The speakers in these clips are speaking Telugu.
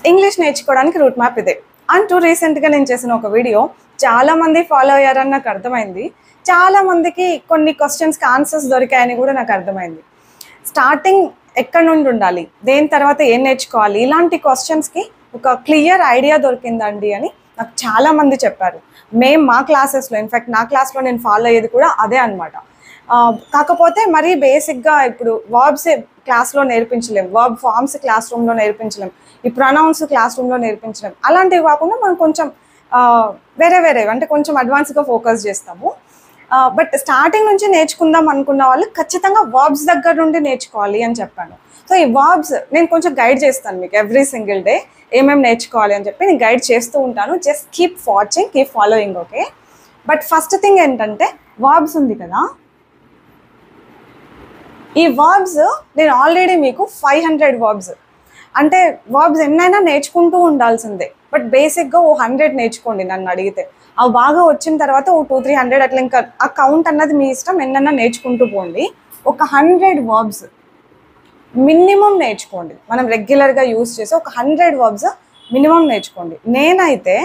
ఇంగ్లీష్ నేర్చుకోవడానికి రూట్ మ్యాప్ ఇదే. అంటూ రీసెంట్గా నేను చేసిన ఒక వీడియో చాలామంది ఫాలో అయ్యారని నాకు అర్థమైంది. చాలామందికి కొన్ని క్వశ్చన్స్కి ఆన్సర్స్ దొరికాయని కూడా నాకు అర్థమైంది. స్టార్టింగ్ ఎక్కడి నుండి ఉండాలి, దేని తర్వాత ఏం నేర్చుకోవాలి, ఇలాంటి క్వశ్చన్స్కి ఒక క్లియర్ ఐడియా దొరికిందండి అని నాకు చాలామంది చెప్పారు. మేము మా క్లాసెస్లో, ఇన్ఫ్యాక్ట్ నా క్లాస్లో నేను ఫాలో అయ్యేది కూడా అదే అనమాట. కాకపోతే మరీ బేసిక్గా ఇప్పుడు వర్బ్స్ క్లాస్లో నేర్పించలేం, వర్బ్ ఫార్మ్స్ క్లాస్ రూమ్లో నేర్పించలేం, ఈ ప్రొనౌన్స్ క్లాస్ రూమ్లో నేర్పించలేం. అలాంటివి కాకుండా మనం కొంచెం వేరే అంటే కొంచెం అడ్వాన్స్గా ఫోకస్ చేస్తాము. బట్ స్టార్టింగ్ నుంచి నేర్చుకుందాం అనుకున్న వాళ్ళు ఖచ్చితంగా వర్బ్స్ దగ్గర నుండి నేర్చుకోవాలి అని చెప్పాను. సో ఈ వర్బ్స్ నేను కొంచెం గైడ్ చేస్తాను మీకు ఎవ్రీ సింగిల్ డే ఏమేమి నేర్చుకోవాలి అని చెప్పి నేను గైడ్ చేస్తూ ఉంటాను. Just keep watching, keep following, okay. But first thing ఏంటంటే వర్బ్స్ ఉంది కదా, ఈ వర్బ్స్ నేను ఆల్రెడీ మీకు 500 వర్బ్స్ అంటే వర్బ్స్ ఎన్నైనా నేర్చుకుంటూ ఉండాల్సిందే. బట్ బేసిక్గా 100 నేర్చుకోండి నన్ను అడిగితే. అవి బాగా వచ్చిన తర్వాత 200-300 అట్లా ఇంకా ఆ కౌంట్ అన్నది మీ ఇష్టం, ఎన్నైనా నేర్చుకుంటూ పోండి. ఒక 100 వర్బ్స్ మినిమం నేర్చుకోండి. మనం రెగ్యులర్గా యూజ్ చేసి ఒక 100 వర్బ్స్ మినిమం నేర్చుకోండి. నేనైతే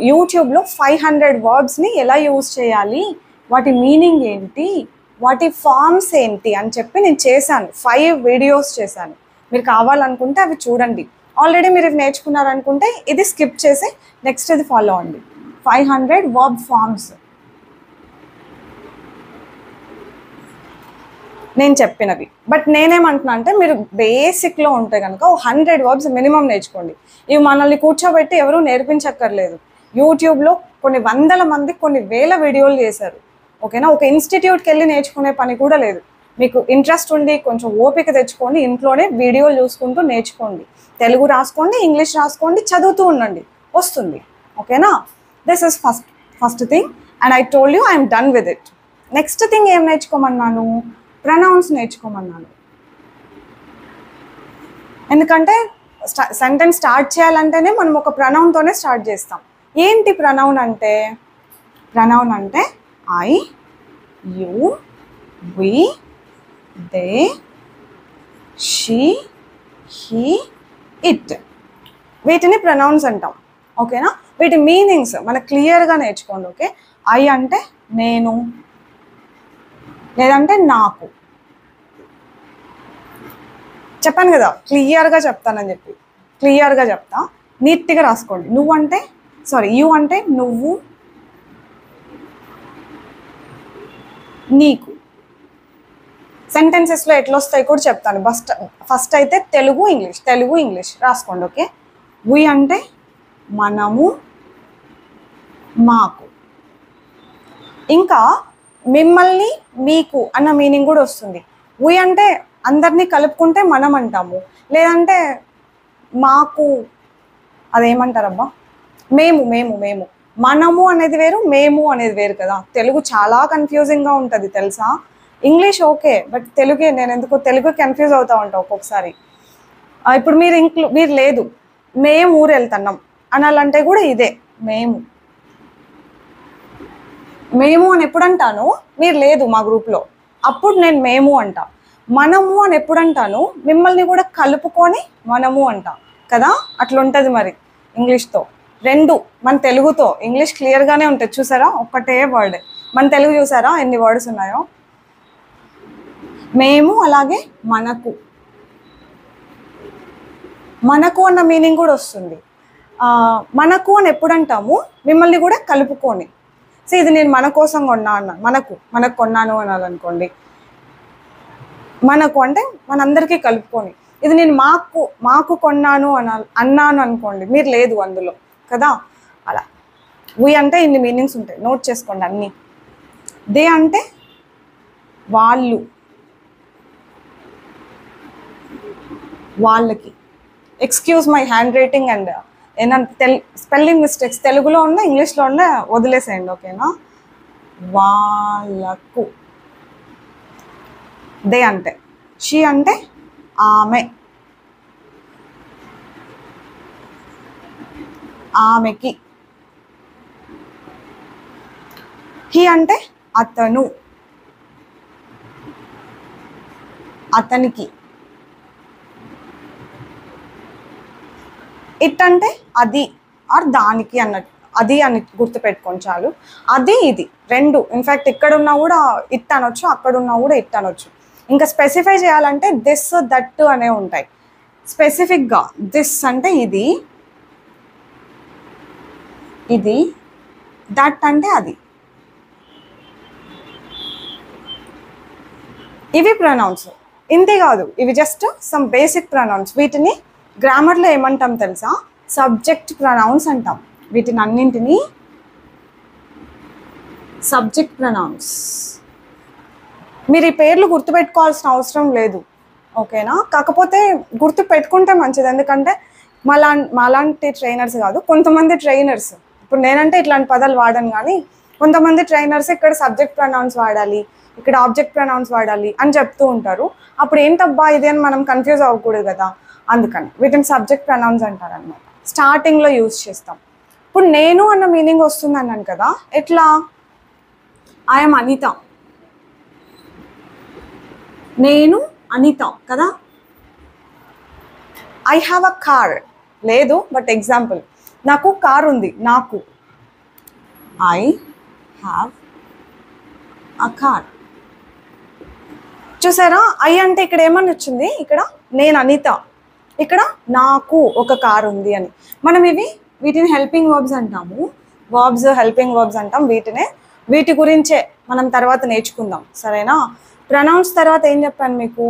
యూట్యూబ్లో 500 వర్బ్స్ని ఎలా యూజ్ చేయాలి, వాటి మీనింగ్ ఏంటి, వాటి ఫార్మ్స్ ఏంటి అని చెప్పి నేను చేశాను. 5 వీడియోస్ చేశాను. మీరు కావాలనుకుంటే అవి చూడండి. ఆల్రెడీ మీరు ఇవి నేర్చుకున్నారనుకుంటే ఇది స్కిప్ చేసి నెక్స్ట్ ఇది ఫాలో అవ్వండి. 500 వర్బ్ ఫార్మ్స్ నేను చెప్పినవి. బట్ నేనేమంటున్నా అంటే మీరు బేసిక్లో ఉంటే కనుక 100 వర్బ్స్ మినిమం నేర్చుకోండి. ఇవి మనల్ని కూర్చోబెట్టి ఎవరూ నేర్పించక్కర్లేదు. యూట్యూబ్లో కొన్ని వందల మంది కొన్ని వేల వీడియోలు చేశారు, ఓకేనా. ఒక ఇన్స్టిట్యూట్కి వెళ్ళి నేర్చుకునే పని కూడా లేదు. మీకు ఇంట్రెస్ట్ ఉండి కొంచెం ఓపిక తెచ్చుకొని ఇంట్లోనే వీడియోలు చూసుకుంటూ నేర్చుకోండి. తెలుగు రాసుకోండి, ఇంగ్లీష్ రాసుకోండి, చదువుతూ ఉండండి, వస్తుంది, ఓకేనా. This is first thing and I told you I'm done with it. Next thing ఏం నేర్చుకోమన్నాను, ప్రొనౌన్స్ నేర్చుకోమన్నాను. ఎందుకంటే సెంటెన్స్ స్టార్ట్ చేయాలంటేనే మనం ఒక ప్రొనౌన్తోనే స్టార్ట్ చేస్తాం. ఏంటి ప్రొనౌన్ అంటే? ప్రొనౌన్ అంటే I, you, we, they, she, he, it, వీటిని ప్రొనౌన్స్ అంటాం, ఓకేనా. వీటి మీనింగ్స్ మనకు క్లియర్గా నేర్చుకోండి, ఓకే. ఐ అంటే నేను, లేదంటే నాకు. చెప్పాను కదా క్లియర్గా చెప్తానని చెప్పి, క్లియర్గా చెప్తా, నీట్గా రాసుకోండి. యూ అంటే నువ్వు, నీకు. సెంటెన్సెస్లో ఎట్లా వస్తాయి కూడా చెప్తాను. ఫస్ట్ అయితే తెలుగు ఇంగ్లీష్ రాసుకోండి, ఓకే. వి అంటే మనము, మాకు. ఇంకా మిమ్మల్ని, మీకు అన్న మీనింగ్ కూడా వస్తుంది. వి అంటే అందరినీ కలుపుకుంటే మనం అంటాము, లేదంటే మాకు అదేమంటారబ్బా, మేము. మనము అనేది వేరు, మేము అనేది వేరు కదా. తెలుగు చాలా కన్ఫ్యూజింగ్గా ఉంటుంది తెలుసా. ఇంగ్లీష్ ఓకే, బట్ తెలుగే నేను ఎందుకో తెలుగు కన్ఫ్యూజ్ అవుతూ ఉంటాను ఒక్కొక్కసారి. ఇప్పుడు మీరు లేదు, మేము ఊరు వెళ్తున్నాం అనాలంటే కూడా ఇదే మేము అని ఎప్పుడు అంటాను, మీరు లేదు మా గ్రూప్లో, అప్పుడు నేను మేము అంటా. మనము అని ఎప్పుడు అంటాను, మిమ్మల్ని కూడా కలుపుకొని మనము అంటాం కదా. అట్లా ఉంటుంది మరి ఇంగ్లీష్తో. రెండు మన తెలుగుతో ఇంగ్లీష్ క్లియర్గానే ఉంటుంది. చూసారా, ఒక్కటే వర్డ్. మన తెలుగు చూసారా ఎన్ని వర్డ్స్ ఉన్నాయో. మేము, అలాగే మనకు అన్న మీనింగ్ కూడా వస్తుంది. మనకు అని ఎప్పుడు అంటాము, మిమ్మల్ని కూడా కలుపుకొని. సో ఇది నేను మన కోసం కొన్నా అన్నా, మనకు కొన్నాను అనాలనుకోండి. మనకు అంటే మనందరికీ కలుపుకొని. ఇది నేను మాకు కొన్నాను అన్నాను అనుకోండి, మీరు లేదు అందులో కదా. అలా వి అంటే ఇన్ని మీనింగ్స్ ఉంటాయి, నోట్ చేసుకోండి అన్నీ. దే అంటే వాళ్ళు, వాళ్ళకి. Excuse my hand writing and ఏమన్నా స్పెల్లింగ్ మిస్టేక్స్ తెలుగులో ఉన్న ఇంగ్లీష్లో ఉన్న వదిలేసేయండి, ఓకేనా. వాళ్ళకు. దే అంటే. షీ అంటే ఆమె, ఆమెకి. హీ అంటే అతను, అతనికి. ఇట్ అంటే అది ఆర్ దానికి అన్నట్టు, అది అని గుర్తుపెట్టుకోండి చాలు. అది ఇది రెండు, ఇన్ఫ్యాక్ట్ ఇక్కడ ఉన్నా కూడా ఇట్ అనొచ్చు, అక్కడ ఉన్నా కూడా ఇట్ అనొచ్చు. ఇంకా స్పెసిఫై చేయాలంటే దిస్ దట్ అనే ఉంటాయి. స్పెసిఫిక్గా దిస్ అంటే ఇది, ఇది, దట్ అంటే అది. ఇవి ప్రొనౌన్స్. ఇంతే కాదు, ఇవి జస్ట్ సమ్ బేసిక్ ప్రొనౌన్స్. వీటిని గ్రామర్లో ఏమంటాం తెలుసా? సబ్జెక్ట్ ప్రొనౌన్స్ అంటాం. వీటిని అన్నింటినీ సబ్జెక్ట్ ప్రొనౌన్స్. మీరు ఈ పేర్లు గుర్తుపెట్టుకోవాల్సిన అవసరం లేదు, ఓకేనా? కాకపోతే గుర్తు పెట్టుకుంటే మంచిది, ఎందుకంటే మాలాంటి ట్రైనర్స్ కాదు, కొంతమంది ట్రైనర్స్, ఇప్పుడు నేనంటే ఇట్లాంటి పదాలు వాడాను, కానీ కొంతమంది ట్రైనర్స్ ఇక్కడ సబ్జెక్ట్ ప్రొనౌన్స్ వాడాలి, ఇక్కడ ఆబ్జెక్ట్ ప్రొనౌన్స్ వాడాలి అని చెప్తూ ఉంటారు. అప్పుడు ఏంటబ్బా ఇది అని మనం కన్ఫ్యూజ్ అవ్వకూడదు కదా, అందుకని వీటిని సబ్జెక్ట్ ప్రొనౌన్స్ అంటారు అనమాట. స్టార్టింగ్లో యూజ్ చేస్తాం. ఇప్పుడు నేను అన్న మీనింగ్ వస్తుంది అన్నాను కదా, ఎట్లా? ఐఎమ్ అనిత, నేను అనిత కదా. ఐ హ్యావ్ అ కార్ లేదు, బట్ ఎగ్జాంపుల్, నాకు కార్ ఉంది, నాకు ఐ హ్యావ్ అ కార్. చూసారా? ఐ అంటే ఇక్కడ ఏమని వచ్చింది? ఇక్కడ నేను అనిత, ఇక్కడ నాకు ఒక కార్ ఉంది అని. మనం వీటిని హెల్పింగ్ వర్బ్స్ అంటాము, వర్బ్స్ హెల్పింగ్ వర్బ్స్ అంటాం. వీటి గురించే మనం తర్వాత నేర్చుకుందాం, సరేనా? ప్రొనౌన్స్ తర్వాత ఏం చెప్పాను మీకు?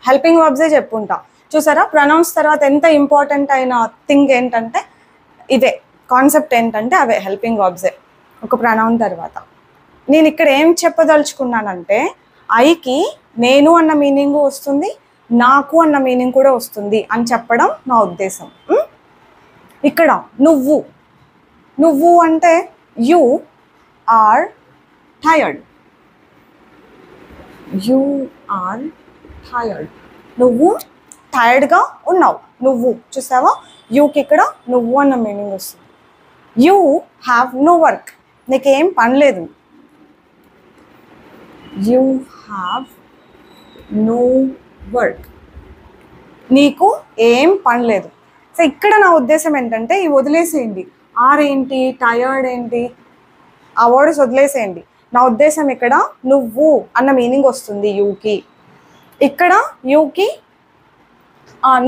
హెల్పింగ్ వర్బ్సే చెప్పుంటా. చూసారా? ప్రొనౌన్స్ తర్వాత ఎంత ఇంపార్టెంట్ అయిన థింగ్ ఏంటంటే ఇదే, కాన్సెప్ట్ ఏంటంటే అవే హెల్పింగ్ వర్బ్సే ఒక ప్రొనౌన్ తర్వాత. నేను ఇక్కడ ఏం చెప్పదలుచుకున్నానంటే, ఐకి నేను అన్న మీనింగ్ వస్తుంది, నాకు అన్న మీనింగ్ కూడా వస్తుంది అని చెప్పడం నా ఉద్దేశం. ఇక్కడ నువ్వు, నువ్వు అంటే you are tired, you are tired, నువ్వు టైర్డ్గా ఉన్నావు. నువ్వు చూసావా? యూకి ఇక్కడ నువ్వు అన్న మీనింగ్ వస్తుంది. యూ హ్యావ్ నో వర్క్, నీకేం పని లేదు. యూ హ్యావ్ నో వర్క్, నీకు ఏం పని లేదు. సో ఇక్కడ నా ఉద్దేశం ఏంటంటే ఇవి వదిలేసేయండి. ఆర్ ఏంటి, టయర్డ్ ఏంటి, ఆ వర్డ్స్ వదిలేసేయండి. నా ఉద్దేశం ఇక్కడ నువ్వు అన్న మీనింగ్ వస్తుంది యూకి, ఇక్కడ యూకి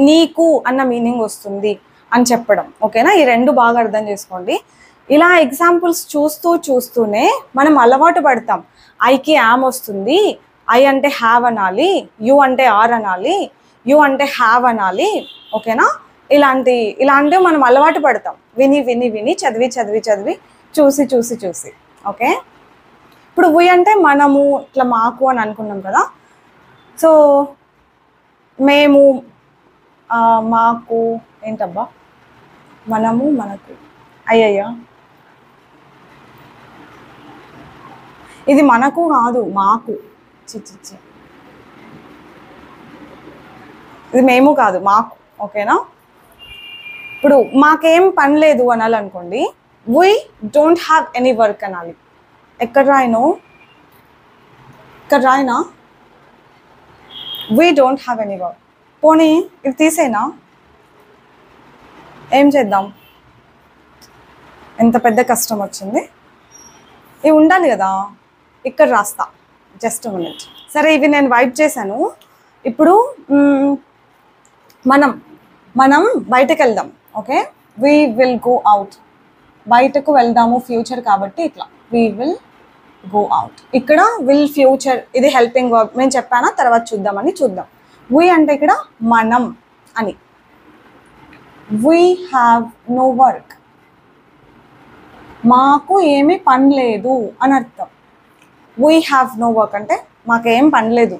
నీకు అన్న మీనింగ్ వస్తుంది అని చెప్పడం, ఓకేనా? ఈ రెండు బాగా అర్థం చేసుకోండి. ఇలా ఎగ్జాంపుల్స్ చూస్తూనే మనం అలవాటు పడతాం. ఐకి యామ్ వస్తుంది, ఐ అంటే హ్యావ్ అనాలి, యు అంటే ఆర్ అనాలి, యు అంటే హ్యావ్ అనాలి, ఓకేనా? ఇలాంటివి మనం అలవాటు పడతాం, విని చదివి చూసి, ఓకే? ఇప్పుడు వి అంటే మనము, ఇట్లా మాకు అని అనుకున్నాం కదా. సో మేము, మాకు ఏంటబ్బా, మనము, మనకు, అయ్యయ్యా ఇది మనకు కాదు, మాకు, చిచ్చి ఇది మేము కాదు, మాకు, ఓకేనా? ఇప్పుడు మాకేం పని లేదు అనాలనుకోండి, we don't have any work అనాలి. ఎక్కడ రాయను, ఇక్కడ రాయనా? We don't have any work. పోనీ ఇది తీసేనా, ఏం చేద్దాం? ఎంత పెద్ద కష్టం వచ్చింది. ఇవి ఉండాలి కదా, ఇక్కడ రాస్తా, జస్ట్ మినిట్. సరే, ఇవి నేను వైప్ చేశాను. ఇప్పుడు మనం బయటకు వెళ్దాం, okay? We will go out, బయటకు వెళ్దాము, ఫ్యూచర్ కాబట్టి ఇట్లా వీ విల్ గో అవుట్. ఇక్కడ విల్ ఫ్యూచర్, ఇది హెల్పింగ్ వర్బ్. నేను చెప్పానా, తర్వాత చూద్దాం. వీ అంటే ఇక్కడ మనం అని. వీ హ్యావ్ నో వర్క్, మాకు ఏమీ పని లేదు అని అర్థం. వీ హ్యావ్ నో వర్క్ అంటే మాకేం పని లేదు.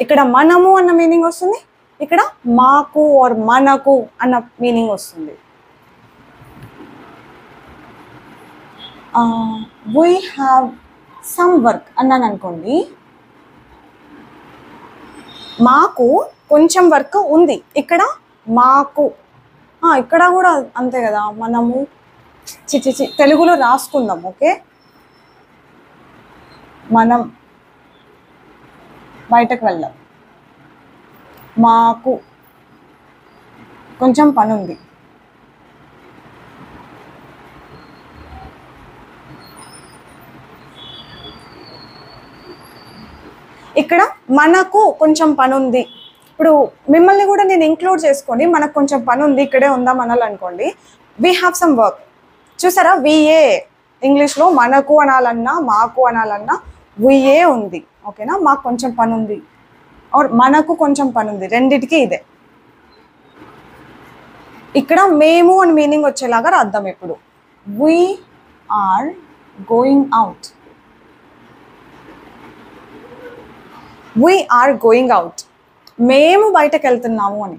ఇక్కడ మనము అన్న మీనింగ్ వస్తుంది, ఇక్కడ మాకు ఆర్ మనకు అన్న మీనింగ్ వస్తుంది. వీ హ్యావ్ సమ్ వర్క్ అన్నాను అనుకోండి, మాకు కొంచెం వర్క్ ఉంది. ఇక్కడ మాకు, ఇక్కడ కూడా అంతే కదా, మనము తెలుగులో రాసుకుందాం, ఓకే? మనం బయటకు వెళ్దాం, మాకు కొంచెం పని ఉంది, ఇక్కడ మనకు కొంచెం పని ఉంది, ఇప్పుడు మిమ్మల్ని కూడా నేను ఇంక్లూడ్ చేసుకొని మనకు కొంచెం పని ఉంది ఇక్కడే ఉందాం అనాలనుకోండి, వీ హ్యావ్ సమ్ వర్క్. చూసారా, విఏ ఇంగ్లీష్లో మనకు అనాలన్నా మాకు అనాలన్నా విఏ ఉంది. ఓకేనా, మాకు కొంచెం పని ఉంది ఆర్ మనకు కొంచెం పని ఉంది, రెండిటికి ఇదే. ఇక్కడ మేము అని మీనింగ్ వచ్చేలాగా రాద్దాం. ఇప్పుడు we are going out, we are going out, మేము బయటకు వెళ్తున్నాము అని.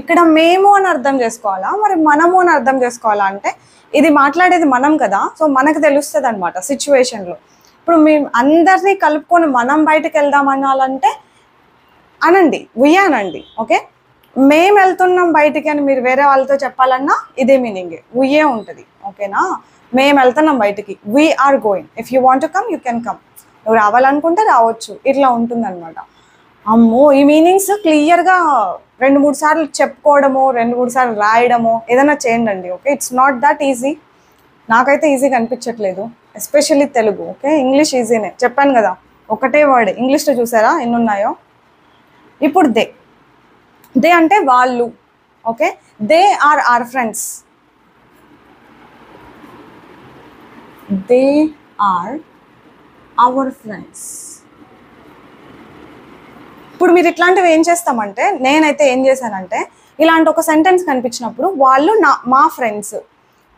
ఇక్కడ మేము అని అర్థం చేసుకోవాలా, మరి మనము అని అర్థం చేసుకోవాలా అంటే ఇది మాట్లాడేది మనం కదా, సో మనకు తెలుస్తుంది అనమాట సిచ్యువేషన్లో. ఇప్పుడు మేము అందరినీ కలుపుకొని మనం బయటకు వెళ్దాం అనాలంటే అనండి, ఉయ్య అనండి. ఓకే, మేము వెళ్తున్నాం బయటికి అని మీరు వేరే వాళ్ళతో చెప్పాలన్నా ఇదే మీనింగే, ఉయ్యే ఉంటుంది. ఓకేనా, మేము వెళ్తున్నాం బయటికి, we are going. If you want to come you can come, నువ్వు రావాలనుకుంటే రావచ్చు, ఇట్లా ఉంటుంది అనమాట. అమ్మో, ఈ మీనింగ్స్ క్లియర్గా 2-3 సార్లు చెప్పుకోవడమో 2-3 సార్లు రాయడమో ఏదైనా చేయండి. Okay, it's not that easy. నాకైతే ఈజీగా అనిపించట్లేదు, ఎస్పెషల్లీ తెలుగు. ఓకే, ఇంగ్లీష్ ఈజీనే, చెప్పాను కదా ఒకటే వర్డ్. ఇంగ్లీష్లో చూసారా ఎన్ని ఉన్నాయో. ఇప్పుడు దే, దే అంటే వాళ్ళు. Okay, they are our friends, they are our friends. ఇప్పుడు మీరు ఇట్లాంటివి ఏం చేస్తామంటే, నేనైతే ఏం చేశానంటే ఇలాంటి ఒక సెంటెన్స్ కనిపించినప్పుడు వాళ్ళు మా ఫ్రెండ్స్,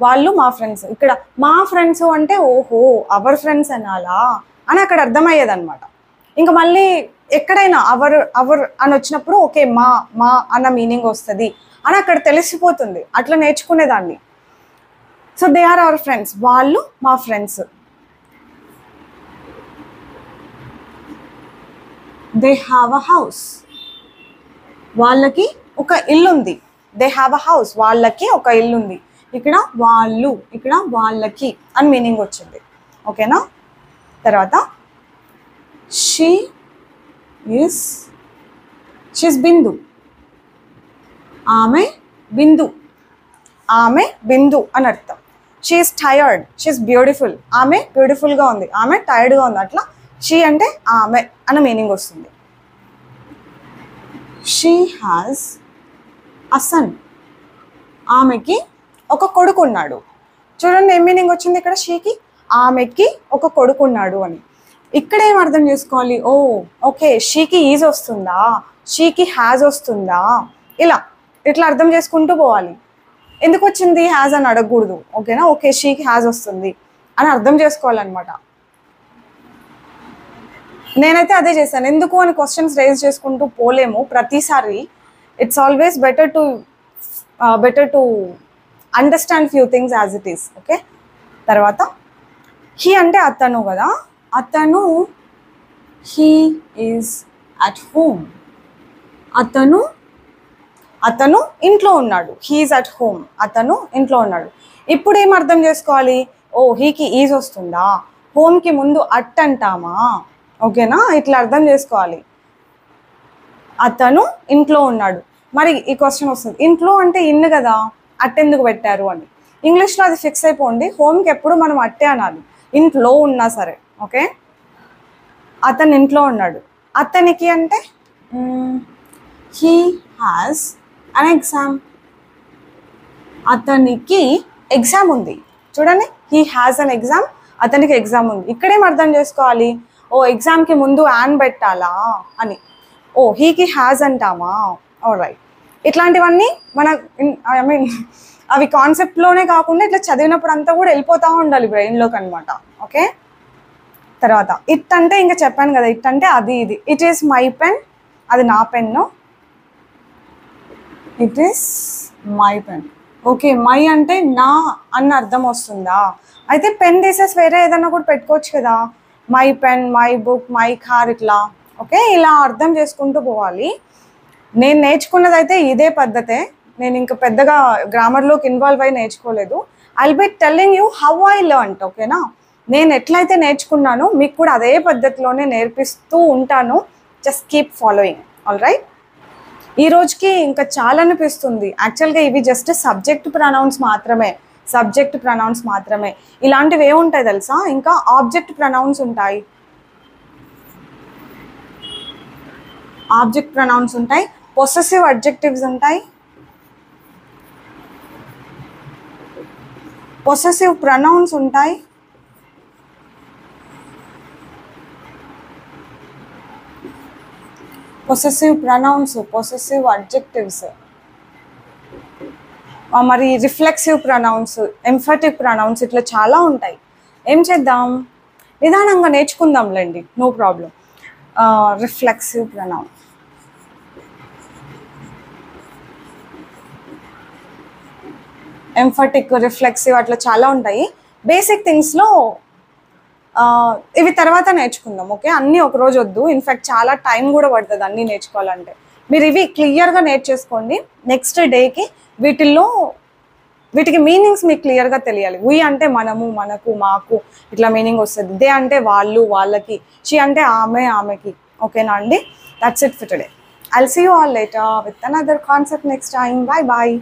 వాళ్ళు మా ఫ్రెండ్స్. ఇక్కడ మా ఫ్రెండ్స్ అంటే ఓహో అవర్ ఫ్రెండ్స్ అనాలా అని అక్కడ అర్థమయ్యేదన్నమాట. ఇంకా మళ్ళీ ఎక్కడైనా అవర్ అవర్ అని వచ్చినప్పుడు ఓకే మా అన్న మీనింగ్ వస్తుంది అని అక్కడ తెలిసిపోతుంది. అట్లా నేర్చుకునేదాన్ని. So they are our friends, వాళ్ళు మా friends. They have a house, వాళ్ళకి ఒక ఇల్లు ఉంది. దే హ్యావ్ అ హౌస్, వాళ్ళకి ఒక ఇల్లు ఉంది. ఇక్కడ వాళ్ళు, ఇక్కడ వాళ్ళకి అని మీనింగ్ వచ్చింది. ఓకేనా, తర్వాత షీఈస్ బిందు, ఆమె బిందు, ఆమె బిందు అని అర్థం. షీఈస్ టైర్డ్, షీఈస్ బ్యూటిఫుల్, ఆమె బ్యూటిఫుల్గా ఉంది, ఆమె టైర్డ్గా ఉంది. అట్లా షీ అంటే ఆమె అన్న మీనింగ్ వస్తుంది. షీ హ్యాస్ అ సన్, ఆమెకి ఒక కొడుకు ఉన్నాడు. చూడండి ఏం మీనింగ్ వచ్చింది ఇక్కడ, షీకి ఆమెకి ఒక కొడుకు ఉన్నాడు అని. ఇక్కడ ఏం అర్థం చేసుకోవాలి, ఓ ఓకే షీకి ఈజ్ వస్తుందా, షీకి హ్యాజ్ వస్తుందా, ఇట్లా అర్థం చేసుకుంటూ పోవాలి. ఎందుకు వచ్చింది హ్యాజ్ అని అడగకూడదు. ఓకేనా, ఓకే షీకి హ్యాజ్ వస్తుంది అని అర్థం చేసుకోవాలన్నమాట. నేనైతే అదే చేశాను. ఎందుకు అని క్వశ్చన్స్ రేజ్ చేసుకుంటూ పోలేము ప్రతిసారి. It's always better to understand few things as it is. Okay, తర్వాత హీ అంటే అతను కదా, అతను హీ ఈజ్ అట్ హోమ్, అతను ఇంట్లో ఉన్నాడు. హీ ఈజ్ అట్ హోమ్, అతను ఇంట్లో ఉన్నాడు. ఇప్పుడు ఏం అర్థం చేసుకోవాలి, ఓ హీకి ఈజ్ వస్తుందా, హోమ్కి ముందు అట్ అంటామా. ఓకేనా, ఇట్లా అర్థం చేసుకోవాలి. అతను ఇంట్లో ఉన్నాడు. మరి ఈ క్వశ్చన్ వస్తుంది, ఇంట్లో అంటే ఇన్ను కదా, అట్టెందుకు పెట్టారు అని. ఇంగ్లీష్లో అది ఫిక్స్ అయిపోండి, హోమ్కి ఎప్పుడు మనం అట్టే అనాలి, ఇంట్లో ఉన్నా సరే. ఓకే, అతను ఇంట్లో ఉన్నాడు. అతనికి అంటే హీ హ్యాస్ అన్ ఎగ్జామ్, అతనికి ఎగ్జామ్ ఉంది. చూడండి, హీ హ్యాస్ అన్ ఎగ్జామ్, అతనికి ఎగ్జామ్ ఉంది. ఇక్కడేం అర్థం చేసుకోవాలి, ఓ ఎగ్జామ్కి ముందు యాన్ పెట్టాలా అని. ఓ హీకి హ్యాజ్ అంటామా, రైట్. ఇట్లాంటివన్నీ మన అవి కాన్సెప్ట్లోనే కాకుండా ఇట్లా చదివినప్పుడు అంతా కూడా వెళ్ళిపోతూ ఉండాలి బ్రెయిన్లోకి అనమాట. ఓకే, తర్వాత ఇట్ అంటే ఇంకా చెప్పాను కదా, ఇట్ అంటే అది ఇది. ఇట్ ఈస్ మై పెన్, అది నా pen, it is my pen. Okay, my అంటే నా అన్న అర్థం వస్తుందా. అయితే పెన్ తీసేసి వేరే ఏదన్నా కూడా పెట్టుకోవచ్చు కదా, my pen, my book, my car, ఇట్లా. ఓకే, ఇలా అర్థం చేసుకుంటూ పోవాలి. నేను నేర్చుకున్నదైతే ఇదే పద్ధతే. నేను ఇంకా పెద్దగా గ్రామర్లోకి ఇన్వాల్వ్ అయ్యి నేర్చుకోలేదు. I will be telling you how I learned. ఓకేనా, నేను ఎట్లయితే నేర్చుకున్నానో మీకు కూడా అదే పద్ధతిలోనే నేర్పిస్తూ ఉంటాను. Just keep following. All right, ఈ రోజుకి ఇంకా చాలా అనిపిస్తుంది. యాక్చువల్గా ఇవి జస్ట్ సబ్జెక్ట్ ప్రొనౌన్స్ మాత్రమే. ఇలాంటివి ఏముంటాయి తెలుసా, ఇంకా ఆబ్జెక్ట్ ప్రొనౌన్స్ ఉంటాయి. ఆబ్జెక్ట్ ప్రొనౌన్స్ ఉంటాయి, పొసెసివ్ అడ్జెక్టివ్స్ ఉంటాయి, పొసెసివ్ ప్రొనౌన్స్ ఉంటాయి, పొసెసివ్ ప్రొనౌన్స్, పొసెసివ్ అడ్జెక్టివ్స్, మరి రిఫ్లెక్సివ్ ప్రొనౌన్స్, ఎంఫాటిక్ ప్రొనౌన్స్, ఇట్లా చాలా ఉంటాయి. ఏం చేద్దాం, నిదానంగా నేర్చుకుందాంలేండి, no problem. Reflexive pronoun, emphatic, reflexive, అట్లా చాలా ఉంటాయి. బేసిక్ థింగ్స్లో ఇవి తర్వాత నేర్చుకుందాం. ఓకే, అన్నీ ఒకరోజు వద్దు, ఇన్ఫ్యాక్ట్ చాలా టైం కూడా పడుతుంది అన్నీ నేర్చుకోవాలంటే. మీరు ఇవి క్లియర్గా నేర్చేసుకోండి. నెక్స్ట్ డేకి వీటికి మీనింగ్స్ మీకు క్లియర్గా తెలియాలి. వి అంటే మనము, మనకు, మాకు, ఇట్లా మీనింగ్ వస్తుంది. దే అంటే వాళ్ళు, వాళ్ళకి, షీ అంటే ఆమె, ఆమెకి. ఓకేనా అండి? That's it for today. I'll see you all later with another concept next time. Bye bye.